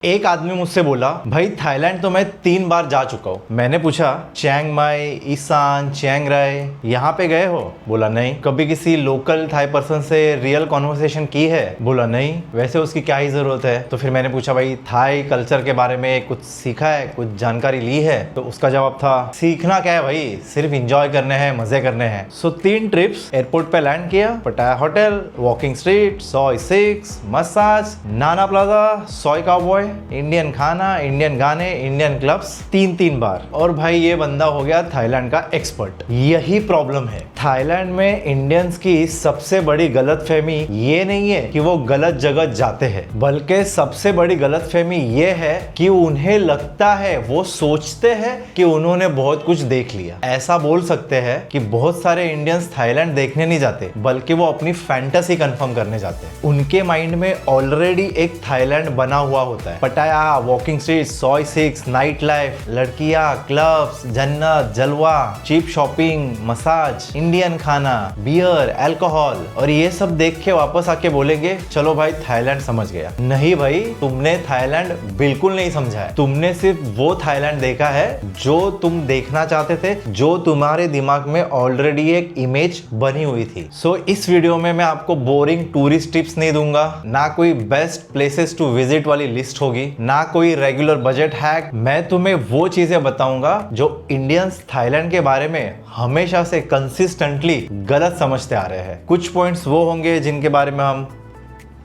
एक आदमी मुझसे बोला, भाई थाईलैंड तो मैं 3 बार जा चुका हूँ। मैंने पूछा, चियांग माई, इसान, चियांग राय, यहाँ पे गए हो? बोला नहीं। कभी किसी लोकल थाई पर्सन से रियल कॉन्वर्सेशन की है? बोला नहीं। वैसे उसकी क्या ही जरूरत है? तो फिर मैंने पूछा, भाई थाई कल्चर के बारे में कुछ सीखा है, कुछ जानकारी ली है? तो उसका जवाब था, सीखना क्या है भाई, सिर्फ इंजॉय करने हैं, मजे करने हैं। सो 3 ट्रिप्स। एयरपोर्ट पे लैंड किया, पटाया होटल, वॉकिंग स्ट्रीट, सोय 6, मसाज, नाना प्लाजा, सोय काउबॉय, इंडियन खाना, इंडियन गाने, इंडियन क्लब्स, 3 बार। और भाई ये बंदा हो गया थाईलैंड का एक्सपर्ट। यही प्रॉब्लम है थाईलैंड में इंडियंस की सबसे बड़ी गलतफहमी ये नहीं है कि वो गलत जगह जाते हैं, बल्कि सबसे बड़ी गलतफहमी ये है कि उन्हें लगता है, वो सोचते हैं कि उन्होंने बहुत कुछ देख लिया। ऐसा बोल सकते हैं कि बहुत सारे इंडियंस थाईलैंड देखने नहीं जाते, बल्कि वो अपनी फैंटेसी कंफर्म करने जाते हैं। उनके माइंड में ऑलरेडी एक थाईलैंड बना हुआ होता है। पटाया, वॉकिंग स्ट्रीट, सोय 6, नाइट लाइफ, लड़कियां, क्लब्स, जन्नत, जलवा, चीप शॉपिंग, मसाज, इंडियन खाना, बियर, अल्कोहल, और ये सब देख के वापस आके बोलेंगे, चलो भाई थाईलैंड समझ गया। नहीं भाई, तुमने थाईलैंड बिल्कुल नहीं समझा है। तुमने सिर्फ वो थाईलैंड देखा है जो तुम देखना चाहते थे, जो तुम्हारे दिमाग में ऑलरेडी एक इमेज बनी हुई थी। सो इस वीडियो में मैं आपको बोरिंग टूरिस्ट टिप्स नहीं दूंगा, ना कोई बेस्ट प्लेसेस टू विजिट वाली लिस्ट होगी, ना कोई रेगुलर बजट हैक। मैं तुम्हें वो चीजें बताऊंगा जो इंडियंस थाईलैंड के बारे में हमेशा से कंसिस्टेंटली गलत समझते आ रहे हैं। कुछ पॉइंट्स वो होंगे जिनके बारे में हम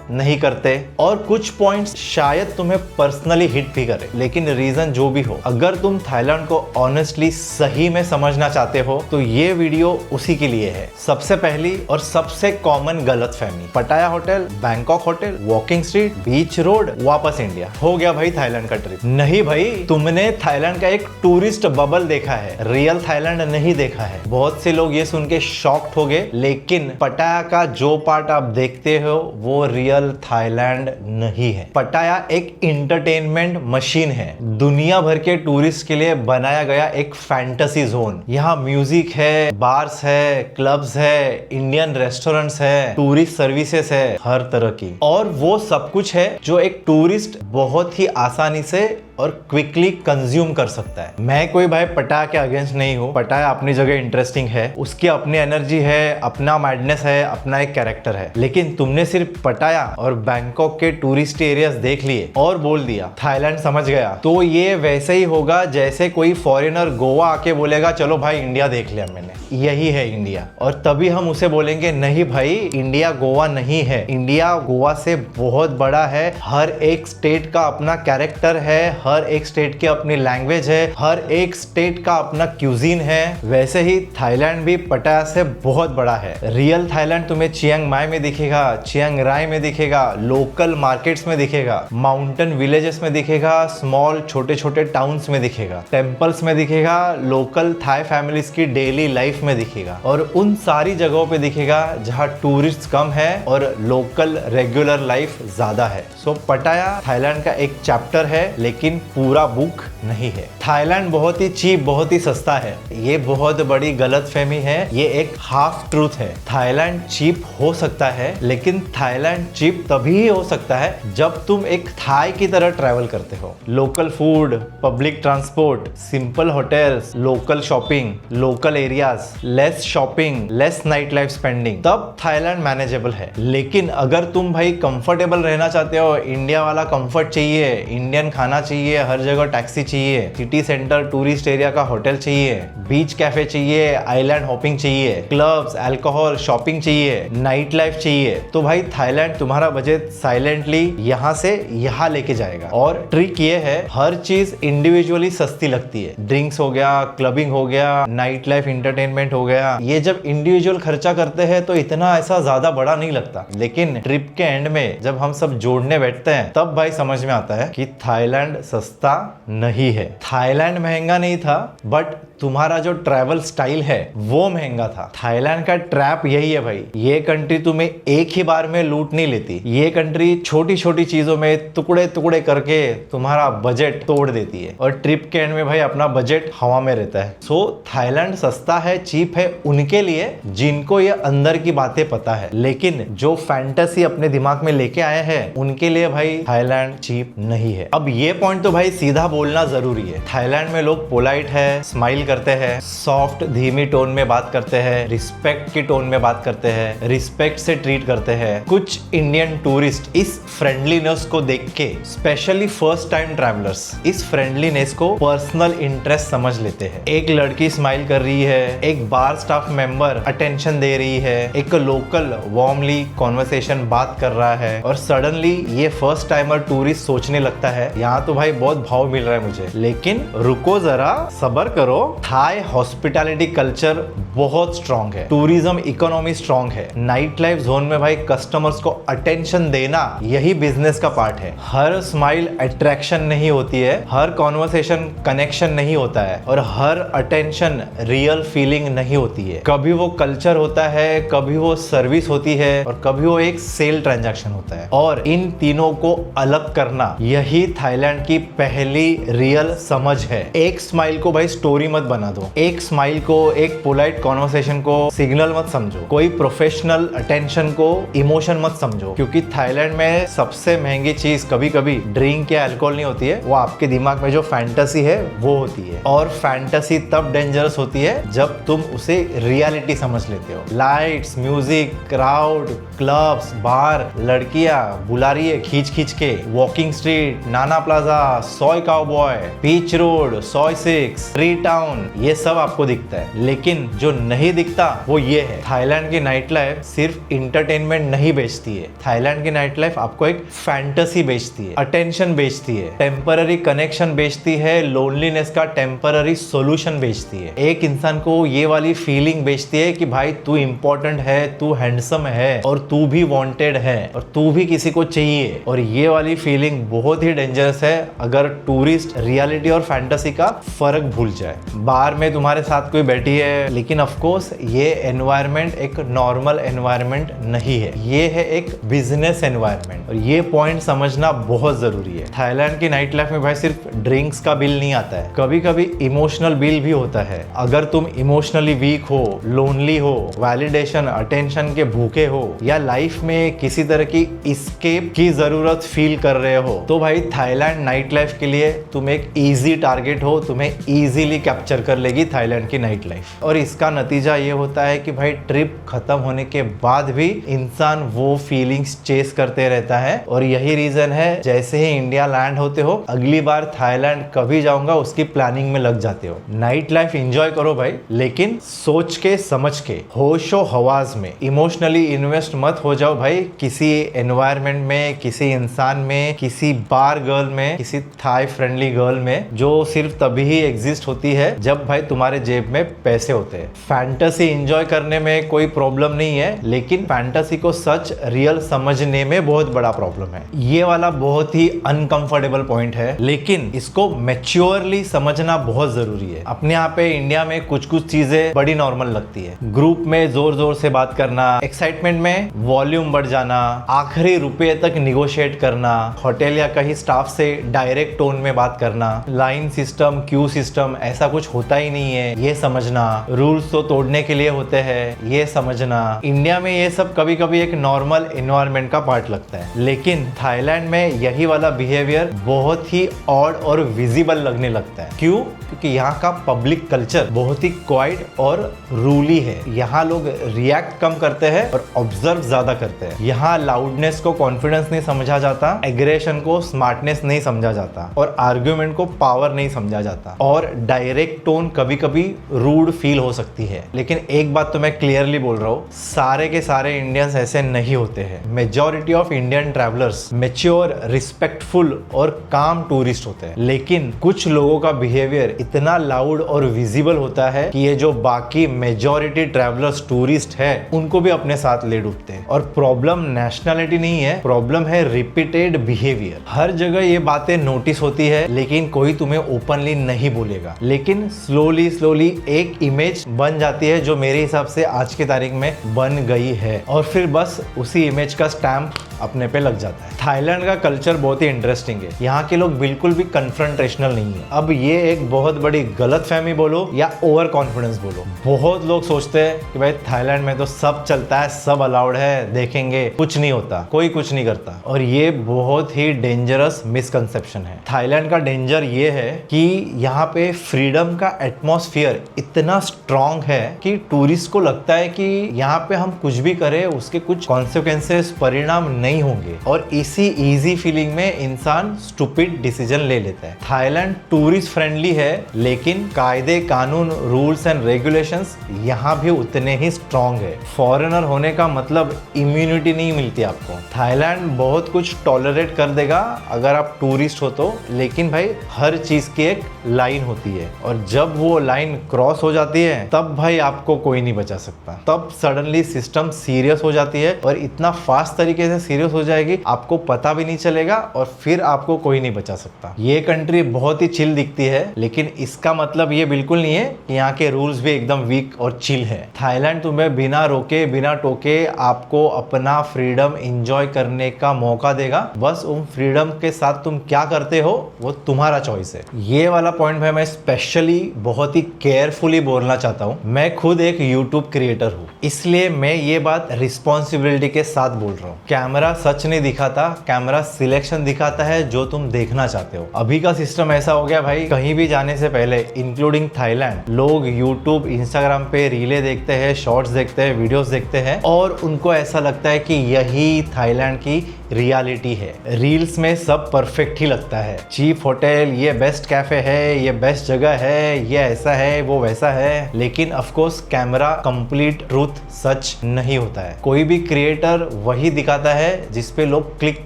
नहीं करते, और कुछ पॉइंट्स शायद तुम्हें पर्सनली हिट भी करे। लेकिन रीजन जो भी हो, अगर तुम थाईलैंड को ऑनेस्टली सही में समझना चाहते हो तो ये वीडियो उसी के लिए है। सबसे पहली और सबसे कॉमन गलतफहमी, Pattaya hotel, Bangkok hotel, walking street, beach road, वापस इंडिया, हो गया भाई थाईलैंड का ट्रिप। नहीं भाई, तुमने थाईलैंड का एक टूरिस्ट बबल देखा है, रियल थाईलैंड नहीं देखा है। बहुत से लोग ये सुन के शॉक्ड हो गए, लेकिन पटाया का जो पार्ट आप देखते हो वो रियल थाईलैंड नहीं है। पटाया एक इंटरटेनमेंट मशीन है, दुनिया भर के टूरिस्ट के लिए बनाया गया एक फैंटेसी जोन। यहाँ म्यूजिक है, बार्स है, क्लब्स है, इंडियन रेस्टोरेंट्स है, टूरिस्ट सर्विसेज है, हर तरह की। और वो सब कुछ है जो एक टूरिस्ट बहुत ही आसानी से और क्विकली कंज्यूम कर सकता है। मैं कोई भाई पटाया के अगेंस्ट नहीं हूँ। पटाया अपनी जगह इंटरेस्टिंग है, उसकी अपनी एनर्जी है, अपना मैडनेस है, अपना एक कैरेक्टर है। लेकिन तुमने सिर्फ पटाया और बैंकॉक के टूरिस्ट एरियाज देख लिए और बोल दिया थाईलैंड समझ गया, तो ये वैसे ही होगा जैसे कोई फॉरेनर गोवा आके बोलेगा, चलो भाई इंडिया देख लिया मैंने, यही है इंडिया। और तभी हम उसे बोलेंगे, नहीं भाई, इंडिया गोवा नहीं है, इंडिया गोवा से बहुत बड़ा है। हर एक स्टेट का अपना कैरेक्टर है, हर एक स्टेट की अपनी लैंग्वेज है, हर एक स्टेट का अपना क्यूजीन है। वैसे ही थाईलैंड भी पटाया से बहुत बड़ा है। रियल थाईलैंड तुम्हें चियांग माई में दिखेगा, चियांग राय में दिखेगा, लोकल मार्केट्स में दिखेगा, माउंटेन विलेजेस में दिखेगा, स्मॉल छोटे छोटे टाउन्स में दिखेगा, टेम्पल्स में दिखेगा, लोकल थाई फैमिलीज की डेली लाइफ में दिखेगा, और उन सारी जगहों पे दिखेगा जहाँ टूरिस्ट कम है और लोकल रेगुलर लाइफ ज्यादा है। सो पटाया थाईलैंड का एक चैप्टर है, लेकिन पूरा बुक नहीं है। थाईलैंड बहुत ही चीप, बहुत ही सस्ता है, ये बहुत बड़ी गलतफहमी है, ये एक हाफ ट्रूथ है। थाईलैंड चीप हो सकता है, लेकिन थाईलैंड चीप तभी ही हो सकता है जब तुम एक थाई की तरह ट्रैवल करते हो। Local food, public transport, simple hotels, local shopping, local areas, less shopping, less night life spending, तब थाईलैंड मैनेजेबल है। लेकिन अगर तुम भाई कंफर्टेबल रहना चाहते हो, इंडिया वाला कंफर्ट चाहिए, इंडियन खाना चाहिए, हर जगह टैक्सी चाहिए, सिटी सेंटर टूरिस्ट एरिया का होटल चाहिए, बीच कैफे चाहिए, आइलैंड हॉपिंग चाहिए, क्लब्स, अल्कोहल, शॉपिंग चाहिए, नाइट लाइफ चाहिए, तो भाई थाईलैंड तुम्हारा बजट साइलेंटली यहाँ से यहाँ लेके जाएगा। और ट्रिक ये है, हर चीज इंडिविजुअली सस्ती लगती है। ड्रिंक्स हो गया, क्लबिंग हो गया, नाइट लाइफ एंटरटेनमेंट हो गया, ये जब इंडिविजुअल खर्चा करते हैं तो इतना ऐसा ज्यादा बड़ा नहीं लगता। लेकिन ट्रिप के एंड में जब हम सब जोड़ने बैठते हैं, तब भाई समझ में आता है कि थाईलैंड सस्ता नहीं है। थाईलैंड महंगा नहीं था, बट तुम्हारा जो ट्रैवल स्टाइल है वो महंगा था। थाईलैंड का ट्रैप यही है भाई, ये कंट्री तुम्हें एक ही बार में लूट नहीं लेती। ये कंट्री छोटी छोटी चीजों में टुकड़े टुकड़े करके तुम्हारा बजट तोड़ देती है और ट्रिप के एंड में भाई अपना बजट हवा में रहता है। सो थाईलैंड सस्ता है, चीप है उनके लिए जिनको ये अंदर की बातें पता है, लेकिन जो फैंटेसी अपने दिमाग में लेके आए हैं उनके लिए भाई थाईलैंड चीप नहीं है। अब ये पॉइंट तो भाई सीधा बोलना जरूरी है। थाईलैंड में लोग पोलाइट है, स्माइल करते हैं, सॉफ्ट धीमी टोन में बात करते हैं, रिस्पेक्ट की टोन में बात करते हैं, रिस्पेक्ट से ट्रीट करते हैं। कुछ इंडियन टूरिस्ट इस फ्रेंडलीनेस को देख के, स्पेशली फर्स्ट टाइम ट्रैवलर्स, इस फ्रेंडलीनेस को पर्सनल इंटरेस्ट समझ लेते हैं। एक लड़की स्माइल कर रही है, एक बार स्टाफ मेंबर अटेंशन दे रही है, एक लोकल वार्मली कॉन्वर्सेशन बात कर रहा है और सडनली ये फर्स्ट टाइमर टूरिस्ट सोचने लगता है यहाँ तो भाई बहुत भाव मिल रहा है मुझे। लेकिन रुको जरा, सब्र करो। थाई हॉस्पिटैलिटी कल्चर बहुत स्ट्रांग है, टूरिज्म इकोनॉमी स्ट्रांग है। नाइट लाइफ जोन में भाई कस्टमर्स को अटेंशन देना यही बिजनेस का पार्ट है। हर स्माइल अट्रैक्शन नहीं होती है, हर कॉन्वर्सेशन कनेक्शन नहीं होता है और हर अटेंशन रियल फीलिंग नहीं होती है। कभी वो कल्चर होता है, कभी वो सर्विस होती है और कभी वो एक सेल ट्रांजैक्शन होता है। और इन तीनों को अलग करना यही थाईलैंड की पहली रियल समझ है। एक स्माइल को भाई स्टोरी मत बना दो, एक स्माइल को, एक पोलाइट कॉन्वर्सेशन को सिग्नल मत समझो, कोई प्रोफेशनल अटेंशन को इमोशन मत समझो। क्योंकि थाईलैंड में सबसे महंगी चीज कभी कभी ड्रिंक या अल्कोहल नहीं होती है, वो आपके दिमाग में जो फैंटेसी है वो होती है। और फैंटेसी तब डेंजरस होती है जब तुम उसे रियलिटी समझ लेते हो। लाइट्स, म्यूजिक, क्राउड, क्लब्स, बार, लड़कियां बुला रही है खींच खींच के, वॉकिंग स्ट्रीट, नाना प्लाजा, सॉय काउबॉय, बीच रोड, सॉय 6, ट्री टाउन, ये सब आपको दिखता है। लेकिन जो नहीं दिखता वो ये है, थाईलैंड की नाइट लाइफ सिर्फ इंटरटेनमेंट नहीं बेचती है। थाईलैंड की नाइट लाइफ आपको एक फैंटेसी बेचती है, अटेंशन बेचती है, टेम्पररी कनेक्शन बेचती है, लोनलीनेस का टेम्पररी सोल्यूशन बेचती है। एक इंसान को ये वाली फीलिंग बेचती है कि भाई तू इंपॉर्टेंट है, तू हैंडसम है और तू भी वांटेड है और तू भी किसी को चाहिए। और ये वाली फीलिंग बहुत ही डेंजरस है अगर टूरिस्ट रियलिटी और फैंटेसी का फर्क भूल जाए। बार में तुम्हारे साथ कोई बैठी है, लेकिन ऑफ कोर्स ये एनवायरनमेंट एक नॉर्मल एनवायरनमेंट नहीं है, ये है एक बिजनेस एनवायरनमेंट और ये पॉइंट समझना बहुत जरूरी है। थाईलैंड की नाइट लाइफ में भाई सिर्फ ड्रिंक्स का बिल नहीं आता है, कभी कभी इमोशनल बिल भी होता है। अगर तुम इमोशनली वीक हो, लोनली हो, वैलिडेशन, अटेंशन के भूखे हो या लाइफ में किसी तरह की एस्केप की जरूरत फील कर रहे हो, तो भाई थाईलैंड नाइट लाइफ के लिए तुम एक इजी टारगेट हो, तुम्हें इजीली कैप्चर कर लेगी थाईलैंड की नाइट लाइफ। और इसका नतीजा ये होता है कि भाई ट्रिप खत्म होने के बाद भी इंसान वो फीलिंग्स चेस करते रहता है। और यही रीजन है जैसे ही इंडिया लैंड होते हो, अगली बार थाईलैंड कभी जाऊंगा उसकी प्लानिंग में लग जाते हो। नाइट लाइफ एंजॉय करो भाई, लेकिन सोच के समझ के, होशो हवास में। इमोशनली इन्वेस्ट मत हो जाओ भाई किसी एनवायरनमेंट में, किसी इंसान में, किसी बार गर्ल में, किसी थाई फ्रेंडली गर्ल में, जो सिर्फ तभी ही एग्जिस्ट होती है जब भाई तुम्हारे जेब में पैसे होते हैं। फैंटेसी एंजॉय करने में कोई प्रॉब्लम नहीं है, लेकिन फैंटेसी को सच रियल समझने में बहुत बड़ा प्रॉब्लम है। ये वाला बहुत ही अनकंफर्टेबल पॉइंट है, लेकिन इसको मैच्योरली समझना बहुत जरूरी है। अपने यहाँ पे इंडिया में कुछ कुछ चीजें बड़ी नॉर्मल लगती है, ग्रुप में जोर जोर से बात करना, एक्साइटमेंट में वॉल्यूम बढ़ जाना, आखिरी रुपए तक निगोशिएट करना, होटल या कहीं स्टाफ से डायरेक्ट टोन में बात करना, लाइन सिस्टम, क्यू सिस्टम ऐसा कुछ होता ही नहीं है ये समझना, रूल्स तो तोड़ने के लिए होते हैं ये समझना। इंडिया में ये सब कभी कभी एक नॉर्मल एनवायरनमेंट का पार्ट लगता है, लेकिन थाईलैंड में यही वाला बिहेवियर बहुत ही ऑड और विजिबल लगने लगता है। क्यों? क्योंकि यहाँ का पब्लिक कल्चर बहुत ही क्वाइट और रूली है। यहाँ लोग रिएक्ट कम करते हैं और ऑब्जर्व ज्यादा करते हैं। यहाँ लाउडनेस को कॉन्फिडेंस नहीं समझा जाता, एग्रेशन को स्मार्टनेस नहीं समझा जाता और आर्ग्यूमेंट को पावर नहीं समझा जाता। और डायरेक्ट टोन कभी कभी रूड फील हो सकती है। लेकिन एक बात तो मैं क्लियरली बोल रहा हूँ, सारे के सारे इंडियंस ऐसे नहीं होते हैं। Majority of Indian travellers mature, respectful और काम टूरिस्ट होते हैं। लेकिन कुछ लोगों का बिहेवियर इतना लाउड और विजिबल होता है कि ये जो बाकी मेजॉरिटी ट्रैवलर्स, टूरिस्ट है, उनको भी अपने साथ ले डूबते हैं। और प्रॉब्लम नेशनैलिटी नहीं है, प्रॉब्लम है रिपीटेड बिहेवियर। हर जगह ये बातें नोटिस होती है, लेकिन कोई तुम्हें ओपनली नहीं बोलेगा। लेकिन देन स्लोली स्लोली एक इमेज बन जाती है जो मेरे हिसाब से आज की तारीख में बन गई है, और फिर बस उसी इमेज का स्टैम्प अपने पे लग जाता है। थाईलैंड का कल्चर बहुत ही इंटरेस्टिंग है। यहाँ के लोग बिल्कुल भी कन्फ्रंटेशनल नहीं है। अब ये एक बहुत बड़ी गलतफहमी बोलो या ओवर कॉन्फिडेंस बोलो, बहुत लोग सोचते हैं कि भाई थाईलैंड में तो सब चलता है, सब अलाउड है, देखेंगे, कुछ नहीं होता, कोई कुछ नहीं करता, और ये बहुत ही डेंजरस मिसकंसेप्शन है। थाईलैंड का डेंजर ये है कि यहाँ पे फ्रीडम का एटमॉस्फेयर इतना स्ट्रॉन्ग है कि टूरिस्ट को लगता है कि यहाँ पे हम कुछ भी करें उसके कुछ कॉन्सिक्वेंसेस, परिणाम नहीं होंगे, और इसी इजी फीलिंग में इंसान स्टूपिड डिसीजन ले लेता है। थाईलैंड टूरिस्ट फ्रेंडली है, लेकिन कायदे कानून, रूल्स एंड रेगुलेशंस यहाँ भी उतने ही स्ट्रॉन्ग है। फॉरेनर होने का मतलब इम्यूनिटी नहीं मिलती आपको। थाईलैंड बहुत कुछ टॉलरेट कर देगा अगर आप टूरिस्ट हो तो, लेकिन भाई हर चीज की एक लाइन होती है, और जब वो लाइन क्रॉस हो जाती है तब भाई आपको कोई नहीं बचा सकता। तब सडनली सिस्टम सीरियस हो जाती है, और इतना फास्ट तरीके से सीरियस हो जाएगी आपको पता भी नहीं चलेगा, और फिर आपको कोई नहीं बचा सकता। ये कंट्री बहुत ही चिल दिखती है, लेकिन इसका मतलब ये बिल्कुल नहीं है कि यहाँ के रूल्स भी एकदम वीक और चिल है। थाईलैंड तुम्हें बिना रोके, बिना टोके आपको अपना फ्रीडम एंजॉय करने का मौका देगा। बस उन फ्रीडम के साथ तुम क्या करते हो वो तुम्हारा चॉइस है। ये वाला पॉइंट भाई मैं स्पेशली बहुत ही केयरफुली बोलना चाहता हूँ। मैं खुद एक यूट्यूब क्रिएटर हूँ, इसलिए मैं ये बात रिस्पॉन्सिबिलिटी के साथ बोल रहा हूँ। कैमरा सच नहीं दिखाता, कैमरा सिलेक्शन दिखाता है जो तुम देखना चाहते हो। अभी का सिस्टम ऐसा हो गया भाई, कहीं भी जाने से पहले इंक्लूडिंग थाईलैंड, लोग यूट्यूब, इंस्टाग्राम पे रीलें देखते हैं, शॉर्ट्स देखते हैं, वीडियोस देखते हैं, और उनको ऐसा लगता है कि यही थाईलैंड की रियलिटी है। रील्स में सब परफेक्ट ही लगता है, चीप होटल, ये बेस्ट कैफे है, ये बेस्ट जगह है, ये ऐसा है, वो वैसा है, लेकिन of course camera complete truth सच नहीं होता है। कोई भी क्रिएटर वही दिखाता है जिस पे लोग क्लिक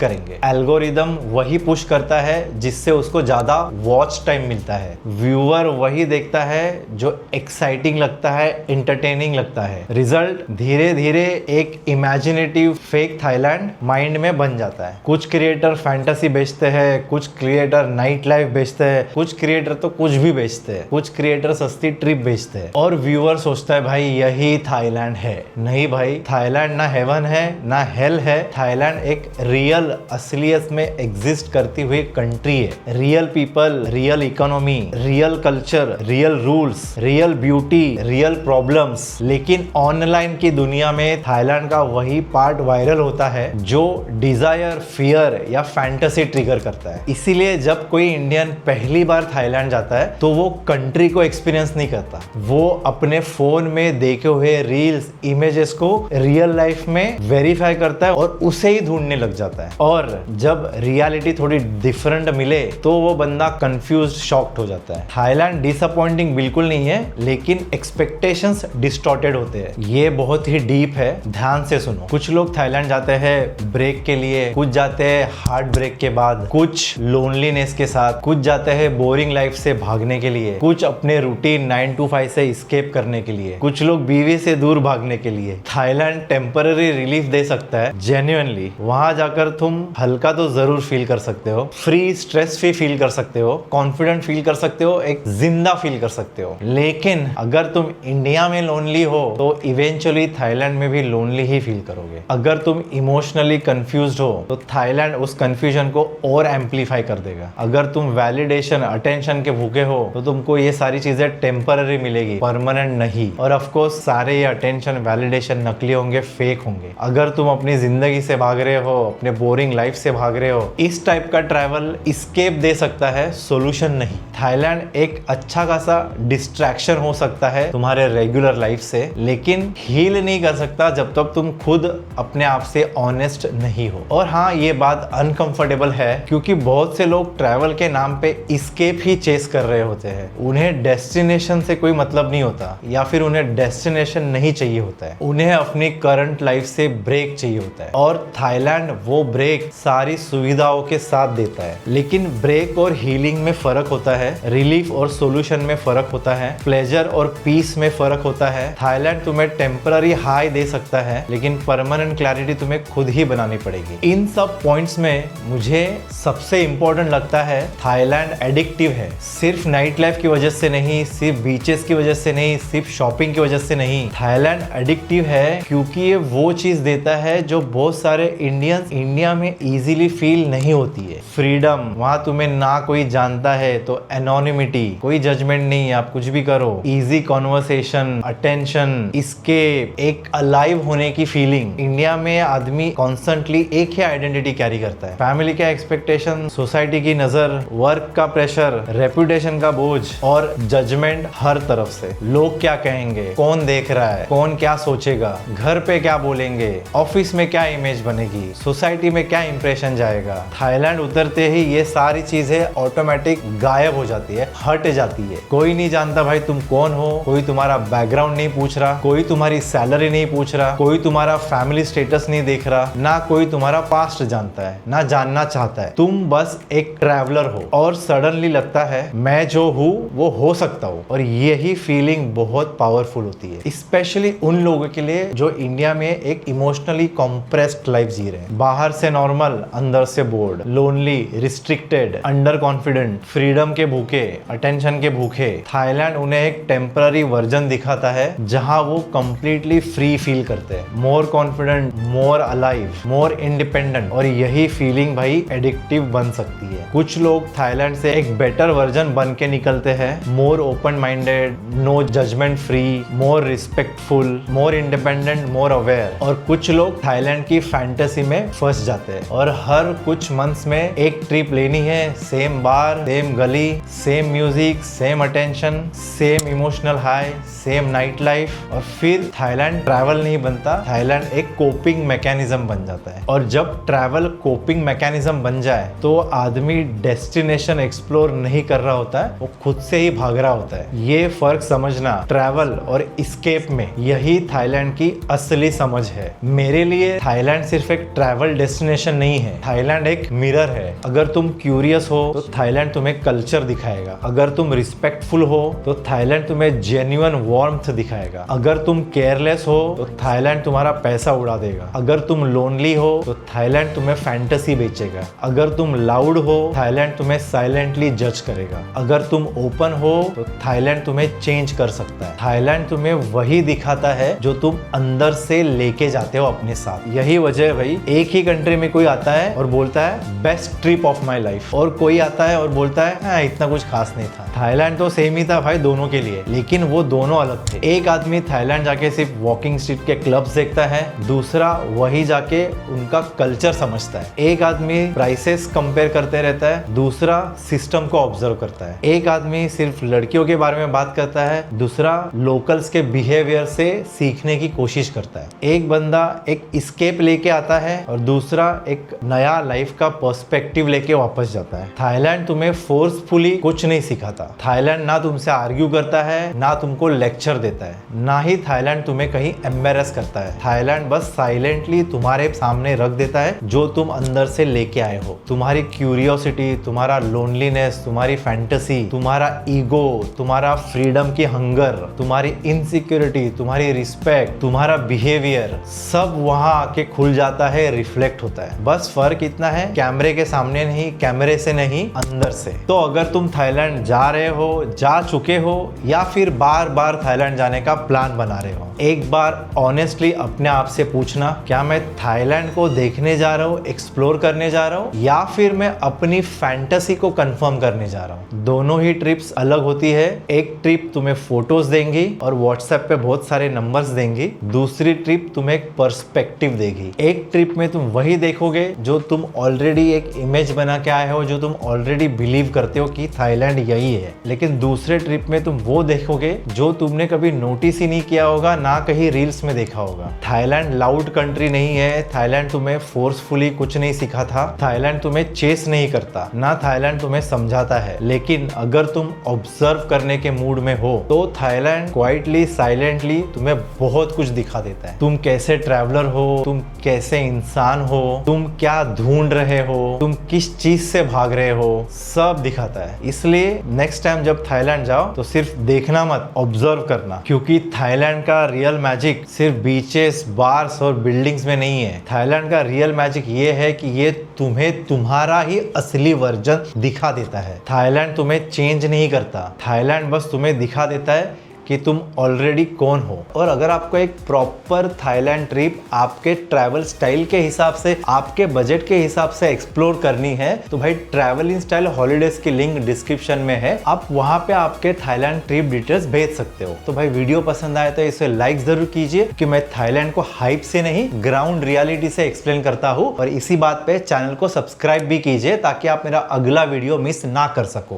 करेंगे, एल्गोरिदम वही पुश करता है जिससे उसको ज्यादा वॉच टाइम मिलता है, व्यूअर वही देखता है जो एक्साइटिंग लगता है, एंटरटेनिंग लगता है। रिजल्ट धीरे धीरे एक इमेजिनेटिव फेक थाईलैंड माइंड में बन जाता है। कुछ क्रिएटर फैंटेसी बेचते हैं, कुछ क्रिएटर नाइट लाइफ बेचते हैं, कुछ क्रिएटर तो कुछ भी बेचते हैं, कुछ क्रिएटर सस्ती ट्रिप बेचते हैं, और व्यूअर सोचता है भाई यही थाईलैंड है। नहीं भाई, थाईलैंड ना हेवन है ना हेल है। थाईलैंड एक रियल असलियत में एग्जिस्ट करती हुई कंट्री है। Real people, real economy, real culture, real rules, real beauty, real problems. लेकिन ऑनलाइन की दुनिया में थाईलैंड का वही पार्ट वायरल होता है जो डिजायर, फियर या फैंटेसी ट्रिगर करता है। इसीलिए जब कोई इंडियन पहली बार थाईलैंड जाता है तो वो कंट्री को एक्सपीरियंस नहीं करता, वो अपने फोन में देखे हुए रील्स, इमेजेस को रियल लाइफ में वेरीफाई करता है और उसे ही ढूंढने लग जाता है। और जब रियलिटी थोड़ी डिफरेंट मिले तो वो बंदा कंफ्यूज, शॉक्ड हो जाता है। थाईलैंड डिसअपॉइंटिंग बिल्कुल नहीं है, लेकिन एक्सपेक्टेशंस डिस्टॉर्टेड होते हैं। ये बहुत ही डीप है, ध्यान से सुनो। कुछ लोग थाईलैंड जाते हैं ब्रेक के लिए, कुछ जाते हैं हार्ट ब्रेक के बाद, कुछ लोनलीनेस के साथ, कुछ जाते हैं बोरिंग लाइफ से भागने के लिए, कुछ अपने रूटीन 9 to 5 से एस्केप करने के लिए, कुछ लोग बीवी से दूर भागने के लिए। थाईलैंड टेम्पररी रिलीफ दे सकता है जेन्युइनली। वहां जाकर तुम हल्का तो जरूर फील कर सकते हो, फ्री, स्ट्रेस फ्री फील कर सकते हो, कॉन्फिडेंट फील कर सकते हो, एक जिंदा फील कर सकते हो। लेकिन अगर तुम इंडिया में लोनली हो तो इवेंचुअली थाईलैंड में भी लोनली ही फील करोगे। अगर तुम इमोशनली कंफ्यूज्ड हो तो थाईलैंड उस कंफ्यूजन को और एम्पलीफाई कर देगा। अगर तुम वैलिडेशन, अटेंशन के भूखे हो तो तुमको ये सारी चीजें टेम्पररी मिलेगी, परमानेंट नहीं। और ऑफ कोर्स सारे ये अटेंशन, वैलिडेशन नकली होंगे, फेक होंगे। अगर तुम अपनी जिंदगी से भाग रहे हो, अपने बोरिंग लाइफ से भाग रहे हो, इस टाइप का ट्रैवल एस्केप दे सकता है, सोल्यूशन नहीं। थाईलैंड एक अच्छा खासा डिस्ट्रैक्शन हो सकता है तुम्हारे रेगुलर लाइफ से, लेकिन हील नहीं कर सकता जब तक तुम खुद अपने आप से ऑनेस्ट नहीं हो। और हाँ, ये बात अनकंफर्टेबल है क्योंकि बहुत से लोग ट्रैवल के नाम पे एस्केप ही चेस कर रहे होते हैं। उन्हें डेस्टिनेशन से कोई मतलब नहीं होता, या फिर उन्हें डेस्टिनेशन नहीं चाहिए होता है, उन्हें अपनी करंट लाइफ से ब्रेक चाहिए होता है। और थाईलैंड वो ब्रेक सारी सुविधाओं के साथ देता है। लेकिन ब्रेक और हीलिंग में फर्क होता है। है, रिलीफ और सोल्यूशन में फर्क होता है, प्लेजर और पीस में फर्क होता है। थाईलैंड तुम्हें टेम्पररी हाई दे सकता है, लेकिन परमानेंट क्लैरिटी तुम्हें खुद ही बनानी पड़ेगी। इन सब पॉइंट्स में मुझे सबसे इंपॉर्टेंट लगता है थाईलैंड एडिक्टिव है। सिर्फ नाइट लाइफ की वजह से नहीं, सिर्फ बीचेस की वजह से नहीं, सिर्फ शॉपिंग की वजह से नहीं, थाईलैंड एडिक्टिव है क्योंकि ये वो चीज देता है जो बहुत सारे इंडियंस इंडिया में इजीली फील नहीं होती है। फ्रीडम, वहां तुम्हें ना कोई जानता है तो एनोनिमिटी, कोई जजमेंट नहीं है, आप कुछ भी करो, इजी कॉन्वर्सेशन, अटेंशन, इसके एक अलाइव होने की फीलिंग। इंडिया में आदमी कॉन्स्टेंटली एक ही आइडेंटिटी कैरी करता है, फैमिली का एक्सपेक्टेशन, सोसाइटी की नजर, वर्क का प्रेशर, रेपुटेशन का बोझ और जजमेंट हर तरफ से। लोग क्या कहेंगे, कौन देख रहा है, कौन क्या सोचेगा, घर पे क्या बोलेंगे, ऑफिस में क्या इमेज बनेगी, सोसाइटी में क्या इंप्रेशन जाएगा। थाईलैंड उतरते ही ये सारी चीजें ऑटोमेटिक गायब हो जाती है, हट जाती है। कोई नहीं जानता भाई तुम कौन हो, कोई तुम्हारा बैकग्राउंड नहीं पूछ रहा, कोई तुम्हारी सैलरी नहीं पूछ रहा, कोई तुम्हारा फैमिली स्टेटस नहीं देख रहा, ना कोई तुम्हारा पास्ट जानता है, ना जानना चाहता है। तुम बस एक ट्रैवलर हो और सडनली लगता है मैं जो हूँ वो हो सकता हूँ। और यही फीलिंग बहुत पावरफुल होती है, स्पेशली उन लोगों के लिए जो इंडिया में एक इमोशनली कॉम्प्रेस्ड लाइफ जी रहे हैं। बाहर से नॉर्मल, अंदर से board, lonely, restricted, under confident, freedom के भूखे, अटेंशन के भूखे। थाईलैंड उन्हें एक टेम्पररी वर्जन दिखाता है जहां वो कंप्लीटली फ्री फील करते हैं, मोर कॉन्फिडेंट, मोर अलाइव, मोर इंडिपेंडेंट। और यही फीलिंग भाई एडिक्टिव बन सकती है। कुछ लोग थाईलैंड से एक बेटर वर्जन बन के निकलते हैं, more open minded, no judgement free, more respectful, more independent, more aware. और कुछ लोग थाईलैंड की फैंटेसी में फंस जाते हैं और हर कुछ मंथ्स में एक ट्रिप लेनी है, सेम बार, सेम गली, same music, same attention, same emotional high, same night life. और फिर थाईलैंड ट्रैवल नहीं बनता, थाईलैंड एक कोपिंग मैकेनिज्म बन जाता है। और जब ट्रैवल कोपिंग मैकेनिज्म बन जाए तो आदमी डेस्टिनेशन एक्सप्लोर नहीं कर रहा होता है, वो खुद से ही भाग रहा होता है। ये फर्क समझना ट्रैवल और एस्केप में, यही थाईलैंड की असली समझ है। मेरे लिए थाईलैंड सिर्फ एक ट्रैवल डेस्टिनेशन नहीं है, थाईलैंड एक मिरर है। अगर तुम क्यूरियस हो तो थाईलैंड तुम्हें कल्चर दिखाएगा, अगर तुम रिस्पेक्टफुल हो तो थाईलैंड तुम्हें जेन्युइन वार्मथ दिखाएगा, अगर तुम केयरलेस हो तो थाईलैंड तुम्हारा पैसा उड़ा देगा, अगर तुम लोनली हो तो थाईलैंड तुम्हें फैंटेसी बेचेगा, अगर तुम लाउड हो थाईलैंड तुम्हें साइलेंटली जज करेगा, अगर तुम ओपन हो तो थाईलैंड तुम्हें चेंज कर सकता है। थाईलैंड तुम्हें वही दिखाता है जो तुम अंदर से लेके जाते हो अपने साथ। यही वजह है भाई, एक ही कंट्री में कोई आता है और बोलता है best trip of my life, और कोई आता है और बोलता है इतना कुछ खास नहीं था। थाईलैंड तो सेम ही था भाई दोनों के लिए, लेकिन वो दोनों अलग थे। एक आदमी थाईलैंड जाके सिर्फ वॉकिंग स्ट्रीट के क्लब्स देखता है, दूसरा वही जाके उनका कल्चर समझता है। एक आदमी प्राइसेस कंपेयर करते रहता है, दूसरा सिस्टम को ऑब्जर्व करता है। एक आदमी सिर्फ लड़कियों के बारे में बात करता है, दूसरा लोकल्स के बिहेवियर से सीखने की कोशिश करता है। एक बंदा एक एस्केप लेके आता है और दूसरा एक नया लाइफ का पर्सपेक्टिव लेके वापस जाता है। थाईलैंड तुम्हें फोर्सफुली कुछ नहीं सिखाता, थाईलैंड ना तुमसे आर्ग्यू करता है, ना तुमको लेक्चर देता है, ना ही थाईलैंड तुम्हें कहीं एम्बेरस करता है। थाईलैंड बस साइलेंटली तुम्हारे सामने रख देता है जो तुम अंदर से लेके आए हो। तुम्हारी क्यूरियोसिटी, तुम्हारा लोनलीनेस, तुम्हारी फैंटेसी, तुम्हारा ईगो, तुम्हारा फ्रीडम की हंगर, तुम्हारी इनसिक्योरिटी, तुम्हारी रिस्पेक्ट, तुम्हारा बिहेवियर, सब वहां आके खुल जाता है, रिफ्लेक्ट होता है। बस फर्क इतना है, कैमरे के सामने नहीं, कैमरे से नहीं, अंदर से। तो अगर तुम थाईलैंड जा रहे हो, जा चुके हो, या फिर बार बार थाईलैंड जाने का प्लान बना रहे हो, एक बार ऑनेस्टली अपने आप से पूछना, क्या मैं थाईलैंड को देखने जा रहा हूँ, एक्सप्लोर करने जा रहा हूँ, या फिर मैं अपनी फैंटेसी को कंफर्म करने जा रहा हूँ। दोनों ही ट्रिप्स अलग होती है। एक ट्रिप तुम्हें फोटोज देंगी और व्हाट्सएप पे बहुत सारे नंबर्स देंगी, दूसरी ट्रिप तुम्हें एक पर्सपेक्टिव देगी। एक ट्रिप में तुम वही देखोगे जो तुम ऑलरेडी एक इमेज बना के आए हो, जो तुम ऑलरेडी बिलीव करते हो कि थाईलैंड यही है, लेकिन दूसरे ट्रिप में तुम वो देखोगे जो तुमने कभी नोटिस ही नहीं किया होगा, ना कहीं रील्स में देखा होगा। थाईलैंड लाउड कंट्री नहीं है, थाईलैंड तुम्हें फोर्सफुली कुछ नहीं सिखाता, थाईलैंड तुम्हें चेस नहीं करता, ना थाईलैंड तुम्हें समझाता है। लेकिन अगर तुम ऑब्जर्व करने के मूड में हो तो थाईलैंड क्वाइटली, साइलेंटली तुम्हें बहुत कुछ दिखा देता है। तुम कैसे ट्रैवलर हो, तुम कैसे इंसान हो, तुम क्या ढूंढ रहे हो, तुम किस चीज से भाग रहे हो, सब दिखाता है। इसलिए नेक्स्ट टाइम जब थाईलैंड जाओ तो सिर्फ देखना मत, ऑब्जर्व करना, क्योंकि थाईलैंड का रियल मैजिक सिर्फ बीचेस, बार्स और बिल्डिंग्स में नहीं है। थाईलैंड का रियल मैजिक ये है कि ये तुम्हें तुम्हारा ही असली वर्जन दिखा देता है। थाईलैंड तुम्हें चेंज नहीं करता, थाईलैंड बस तुम्हें दिखा देता है कि तुम ऑलरेडी कौन हो। और अगर आपको एक प्रॉपर थाईलैंड ट्रिप आपके ट्रैवल स्टाइल के हिसाब से, आपके बजट के हिसाब से एक्सप्लोर करनी है तो भाई ट्रैवल इन स्टाइल हॉलीडेज की लिंक डिस्क्रिप्शन में है, आप वहां पे आपके थाईलैंड ट्रिप डिटेल्स भेज सकते हो। तो भाई वीडियो पसंद आए तो इसे लाइक जरूर कीजिए कि मैं थाईलैंड को हाइप से नहीं, ग्राउंड रियलिटी से एक्सप्लेन करता हूँ। और इसी बात पे चैनल को सब्सक्राइब भी कीजिए ताकि आप मेरा अगला वीडियो मिस ना कर सको।